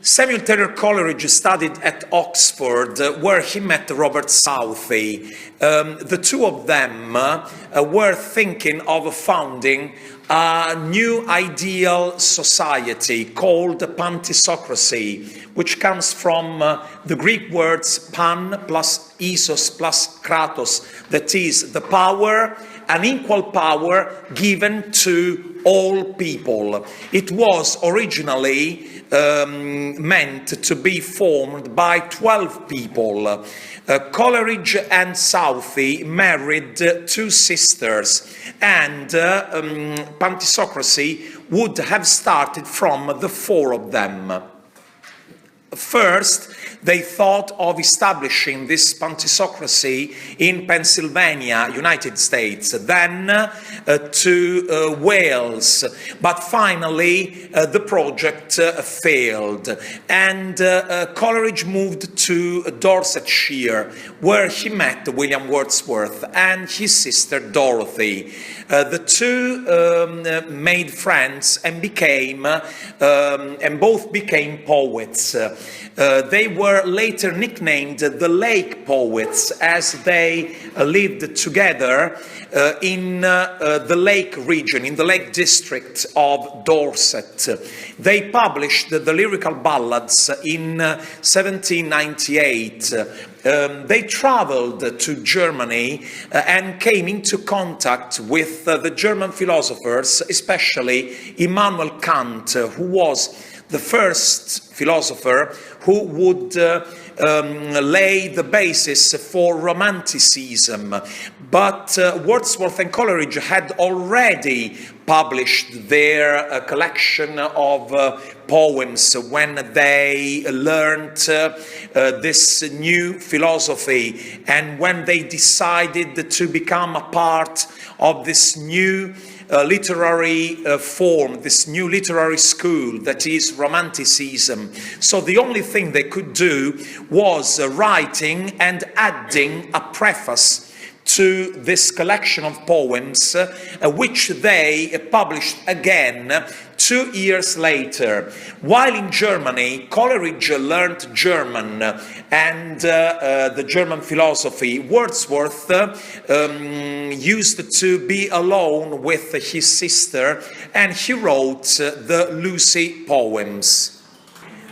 Samuel Taylor Coleridge studied at Oxford, where he met Robert Southey. The two of them were thinking of founding a new ideal society called pantisocracy, which comes from the Greek words pan plus isos plus kratos, that is, the power, an equal power given to all people. It was originally meant to be formed by 12 people. Coleridge and Southey married two sisters, and pantisocracy would have started from the four of them. First, they thought of establishing this pantisocracy in Pennsylvania, United States, then to Wales, but finally the project failed, and Coleridge moved to Dorsetshire, where he met William Wordsworth and his sister Dorothy. The two made friends and both became poets. They were later nicknamed the Lake Poets, as they lived together in the Lake region, in the Lake district of Dorset. They published the lyrical ballads in 1798. They traveled to Germany and came into contact with the German philosophers, especially Immanuel Kant, who was the first philosopher who would lay the basis for Romanticism. But Wordsworth and Coleridge had already published their collection of poems when they learned this new philosophy, and when they decided to become a part of this new literary form, this new literary school that is Romanticism. So the only thing they could do was writing and adding a preface to this collection of poems, which they published again 2 years later. While in Germany, Coleridge learned German and the German philosophy. Wordsworth used to be alone with his sister, and he wrote the Lucy poems.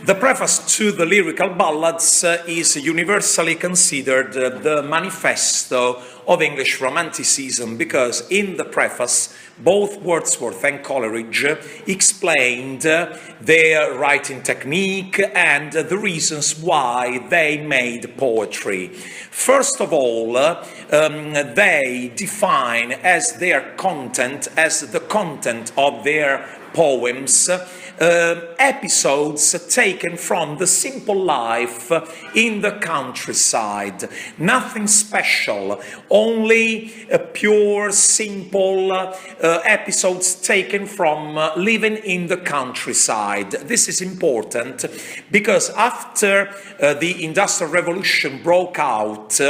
The preface to the lyrical ballads is universally considered the manifesto of English Romanticism, because in the preface both Wordsworth and Coleridge explained their writing technique and the reasons why they made poetry. First of all, they define as their content, as the content of their poems, episodes taken from the simple life in the countryside. Nothing special, only pure, simple episodes taken from living in the countryside. This is important because after the Industrial Revolution broke out,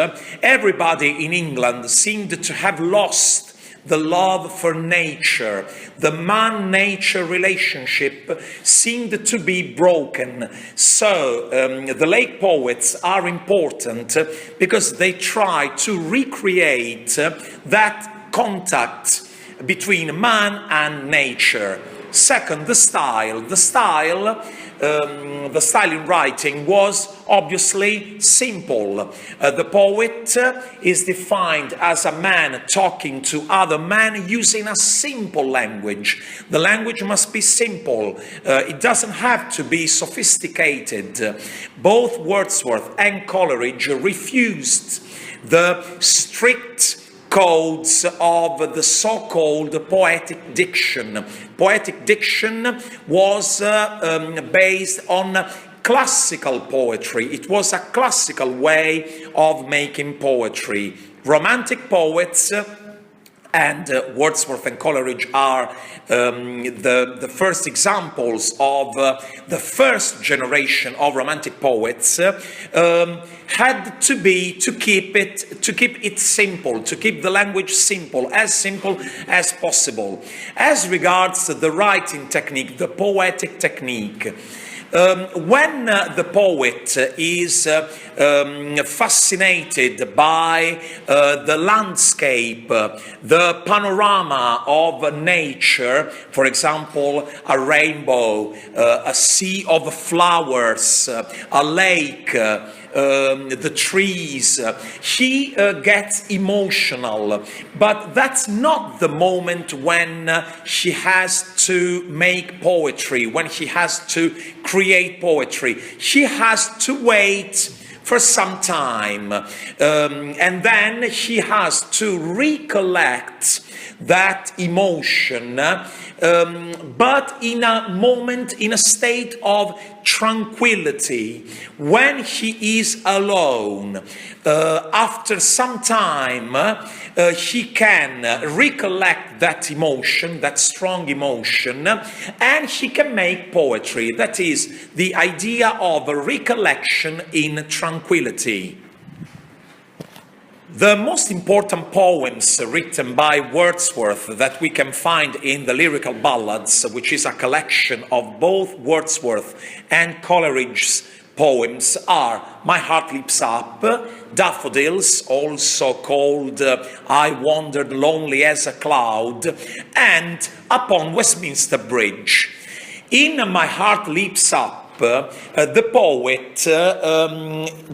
everybody in England seemed to have lost the love for nature. The man-nature relationship seemed to be broken. So the Lake Poets are important because they try to recreate that contact between man and nature. Second, the style. The style in writing was obviously simple. The poet is defined as a man talking to other men using a simple language. The language must be simple. It doesn't have to be sophisticated. Both Wordsworth and Coleridge refused the strict codes of the so-called poetic diction. Poetic diction was based on classical poetry. It was a classical way of making poetry. Romantic poets, and Wordsworth and Coleridge are the first examples of the first generation of Romantic poets, had to keep it simple, to keep the language simple as possible. As regards the writing technique, the poetic technique, When the poet is fascinated by the landscape, the panorama of nature, for example, a rainbow, a sea of flowers, a lake, the trees, he gets emotional. But that's not the moment when he has to make poetry, when he has to create poetry. He has to wait for some time, and then he has to recollect that emotion, but in a moment, in a state of tranquility, when he is alone. After some time, he can recollect that emotion, that strong emotion, and he can make poetry. That is the idea of a recollection in tranquility. The most important poems written by Wordsworth that we can find in the Lyrical Ballads, which is a collection of both Wordsworth and Coleridge's poems, are My Heart Leaps Up, Daffodils, also called I Wandered Lonely as a Cloud, and Upon Westminster Bridge. In My Heart Leaps Up, the poet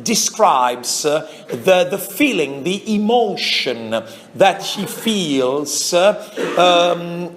describes the feeling, the emotion that he feels on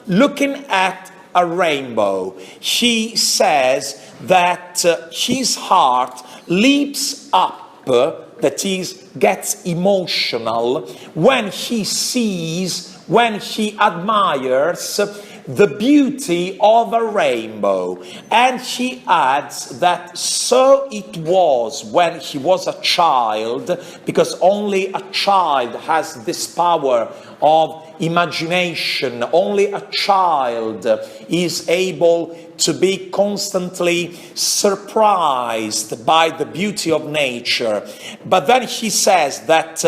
looking at a rainbow. He says that his heart leaps up, that is, gets emotional, when he sees, when he admires the beauty of a rainbow. And he adds that so it was when he was a child, because only a child has this power of imagination, only a child is able to be constantly surprised by the beauty of nature. But then he says that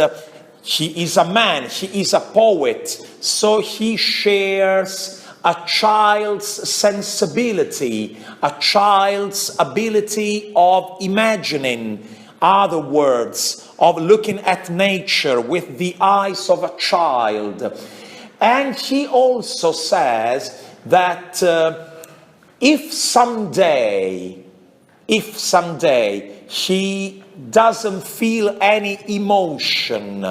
he is a man, he is a poet, so he shares a child's sensibility, a child's ability of imagining, other words, of looking at nature with the eyes of a child. And he also says that if someday he doesn't feel any emotion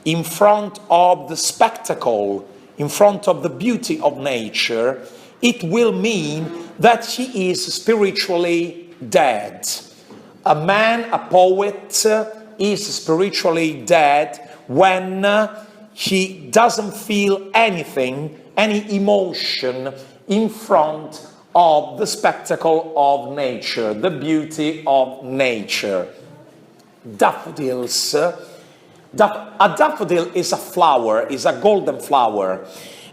in front of the spectacle, in front of the beauty of nature, it will mean that he is spiritually dead. A man, a poet, is spiritually dead when he doesn't feel anything, any emotion in front of the spectacle of nature, the beauty of nature. Daffodils. A daffodil is a flower, is a golden flower.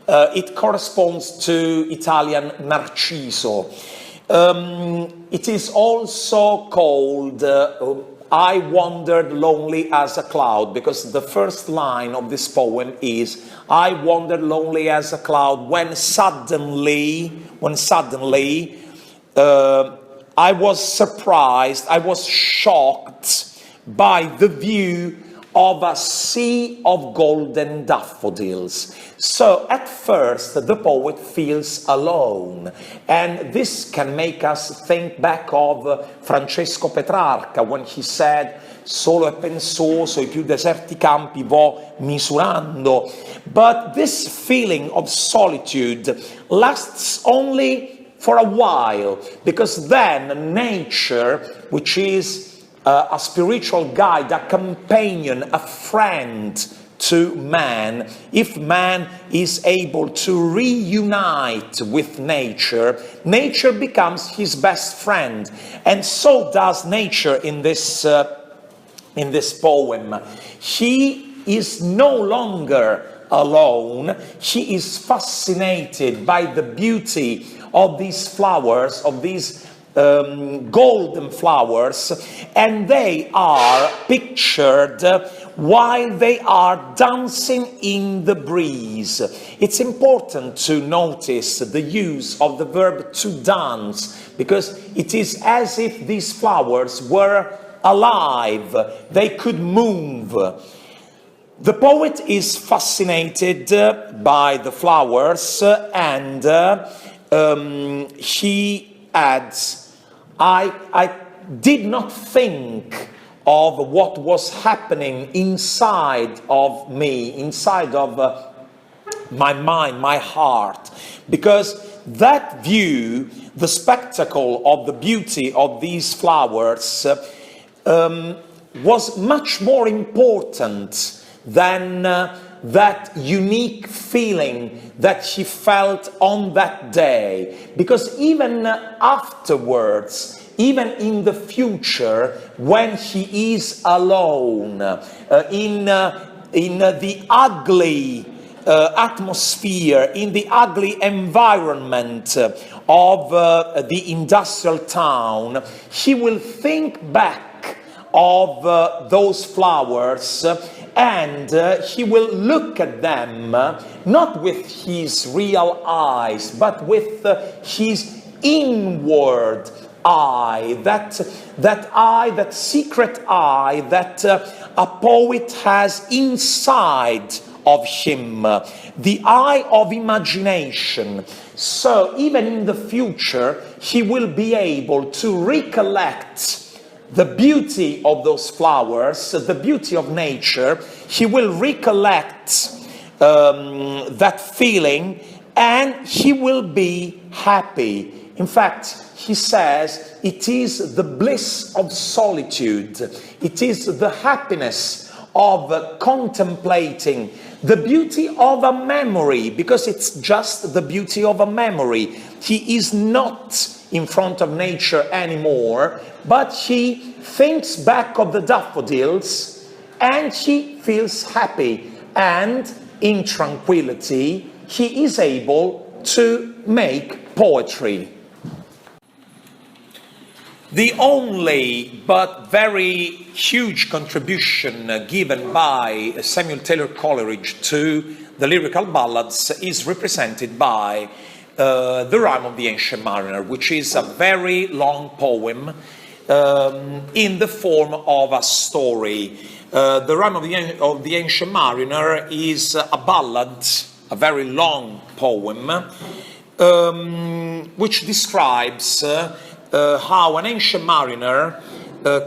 It corresponds to Italian narciso. It is also called I Wandered Lonely as a Cloud, because the first line of this poem is I wandered lonely as a cloud when suddenly I was surprised, I was shocked by the view of a sea of golden daffodils. So at first the poet feels alone, and this can make us think back of Francesco Petrarca when he said solo e pensoso i più deserti campi vo misurando. But this feeling of solitude lasts only for a while, because then nature, which is a spiritual guide, a companion, a friend to man, if man is able to reunite with nature, nature becomes his best friend. And so does nature in this poem. He is no longer alone. He is fascinated by the beauty of these flowers, of these golden flowers, and they are pictured while they are dancing in the breeze. It's important to notice the use of the verb to dance, because it is as if these flowers were alive, they could move. The poet is fascinated by the flowers, and he adds, I did not think of what was happening inside of me, inside of my mind, my heart, because that view, the spectacle of the beauty of these flowers, was much more important than that unique feeling that he felt on that day. Because even afterwards, even in the future, when he is alone, in the ugly atmosphere, in the ugly environment of the industrial town, he will think back of those flowers, and he will look at them not with his real eyes, but with his inward eye, that secret eye that a poet has inside of him, the eye of imagination. So even in the future, he will be able to recollect the beauty of those flowers, the beauty of nature. He will recollect that feeling, and he will be happy. In fact, he says it is the bliss of solitude. It is the happiness of contemplating the beauty of a memory, because it's just the beauty of a memory. He is not in front of nature anymore, but he thinks back of the daffodils and he feels happy, and in tranquility he is able to make poetry. The only but very huge contribution given by Samuel Taylor Coleridge to the lyrical ballads is represented by the Rime of the Ancient Mariner, which is a very long poem in the form of a story. The Rime of the Ancient Mariner is a ballad, a very long poem, which describes how an ancient mariner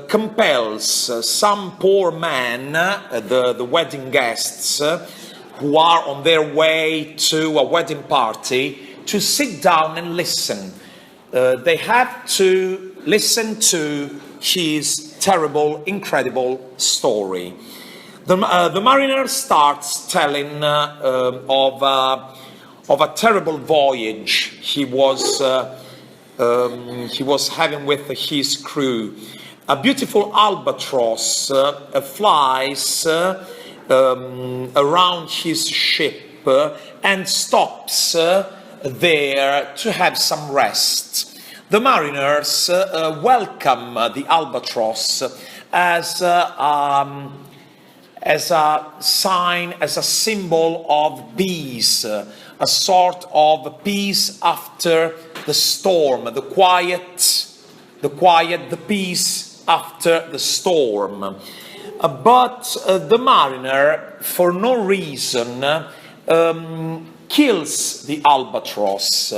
compels some poor man, the wedding guests, who are on their way to a wedding party, to sit down and listen. They have to listen to his terrible, incredible story. The mariner starts telling of a terrible voyage he was having with his crew. A beautiful albatross flies around his ship and stops there to have some rest. The mariners welcome the albatross as a sign, as a symbol of peace, a sort of peace after the storm, the peace after the storm. But the mariner, for no reason, kills the albatross.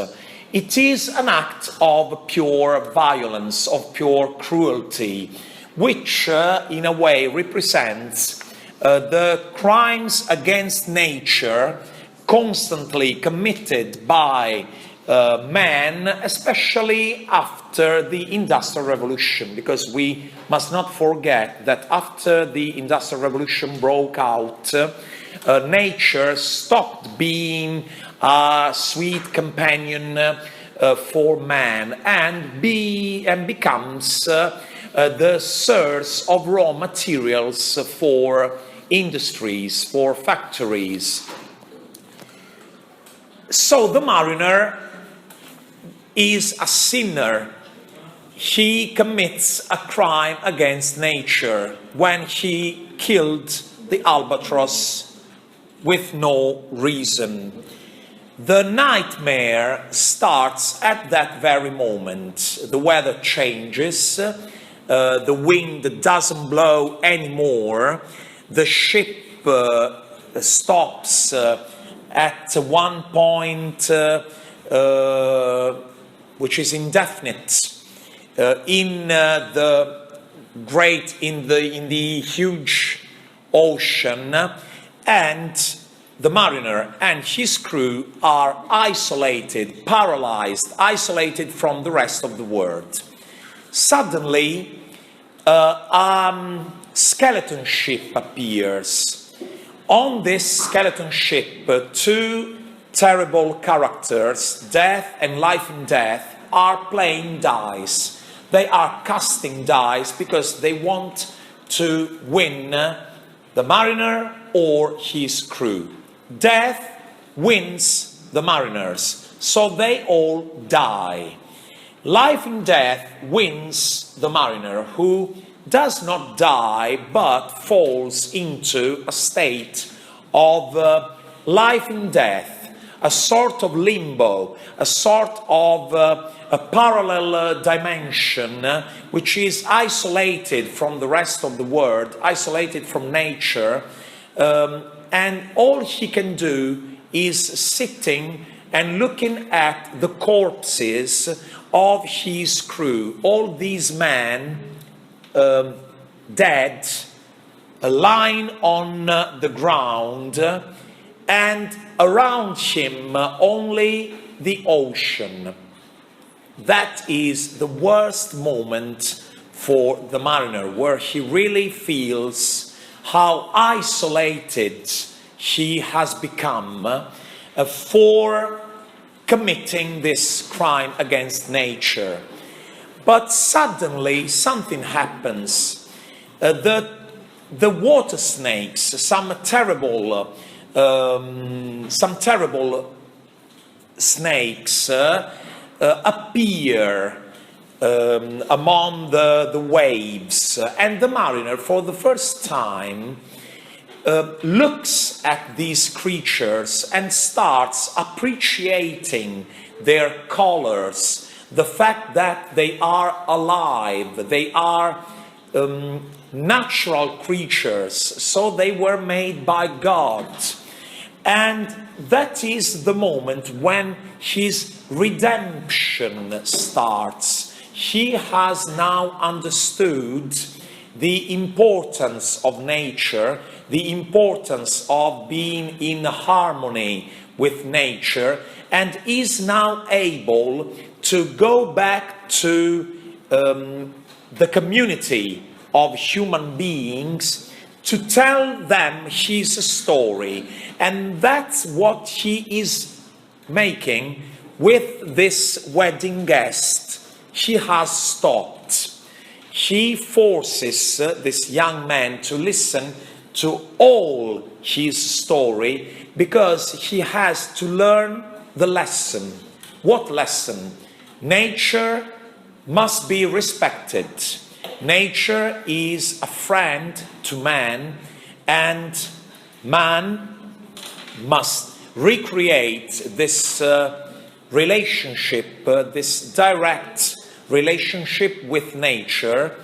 It is an act of pure violence, of pure cruelty, which in a way represents the crimes against nature constantly committed by man, especially after the Industrial Revolution, because we must not forget that after the Industrial Revolution broke out, nature stopped being a sweet companion for man and becomes the source of raw materials for industries, for factories. So the mariner is a sinner he commits a crime against nature when he killed the albatross with no reason. The nightmare starts at that very moment. The weather changes, the wind doesn't blow anymore, the ship stops at one point which is indefinite in the huge ocean, and the mariner and his crew are isolated, paralyzed, isolated from the rest of the world. Suddenly, a skeleton ship appears. On this skeleton ship, two terrible characters, Death and Life and Death, are playing dice. They are casting dice because they want to win the mariner or his crew. Death wins the mariners, so they all die. Life and Death wins the mariner, who does not die but falls into a state of life and death, a sort of limbo, a sort of a parallel dimension which is isolated from the rest of the world, isolated from nature, and all he can do is sitting and looking at the corpses of his crew. All these men dead, lying on the ground, and around him only the ocean. That is the worst moment for the mariner, where he really feels how isolated he has become for committing this crime against nature. But suddenly something happens. The water snakes, some terrible snakes appear among the waves, and the mariner, for the first time, looks at these creatures and starts appreciating their colors, the fact that they are alive, they are natural creatures, so they were made by God. And that is the moment when his redemption starts. He has now understood the importance of nature, the importance of being in harmony with nature, and is now able to go back to the community of human beings to tell them his story. And that's what he is making with this wedding guest. He has stopped. He forces this young man to listen to all his story, because he has to learn the lesson. What lesson? Nature must be respected. Nature is a friend to man, and man must recreate this relationship, this direct relationship with nature,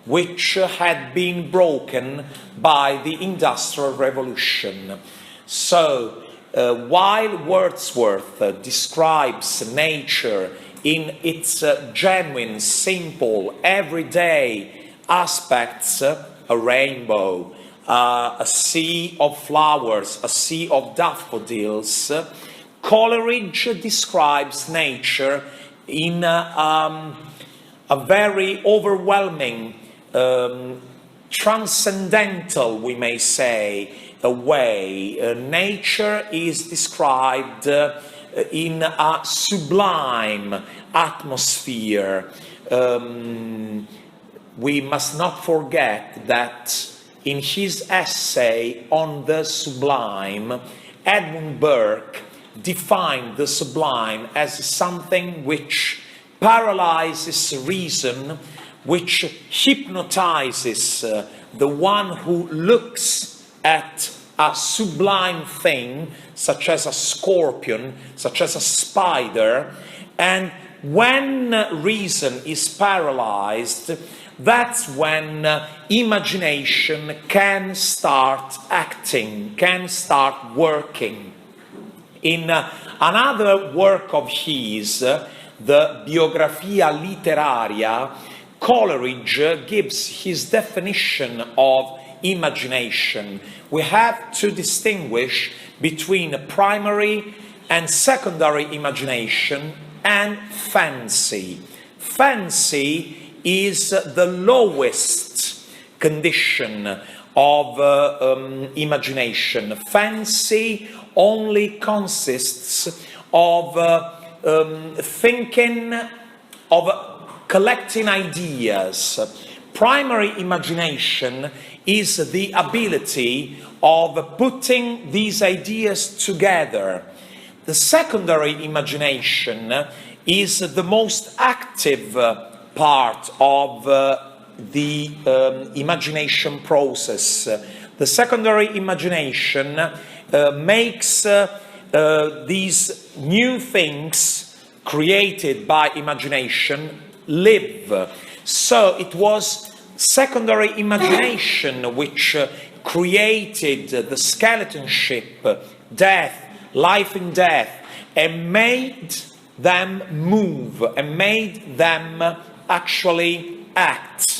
which had been broken by the Industrial Revolution. So, while Wordsworth describes nature in its genuine, simple, everyday aspects, a rainbow, a sea of flowers, a sea of daffodils, Coleridge describes nature in a very overwhelming, transcendental, we may say, a way. Nature is described in a sublime atmosphere. We must not forget that in his essay on the sublime, Edmund Burke defined the sublime as something which paralyzes reason, which hypnotizes the one who looks at a sublime thing, such as a scorpion, such as a spider, and when reason is paralyzed, that's when imagination can start acting, can start working. In another work of his, the Biographia Literaria, Coleridge gives his definition of imagination. We have to distinguish between primary and secondary imagination and fancy. Fancy is the lowest condition of imagination. Fancy only consists of thinking, of collecting ideas. Primary imagination is the ability of putting these ideas together. The secondary imagination is the most active part of the imagination process. The secondary imagination makes these new things created by imagination live. So it was secondary imagination which created the skeleton ship, death, life in death, and made them move, and made them actually act.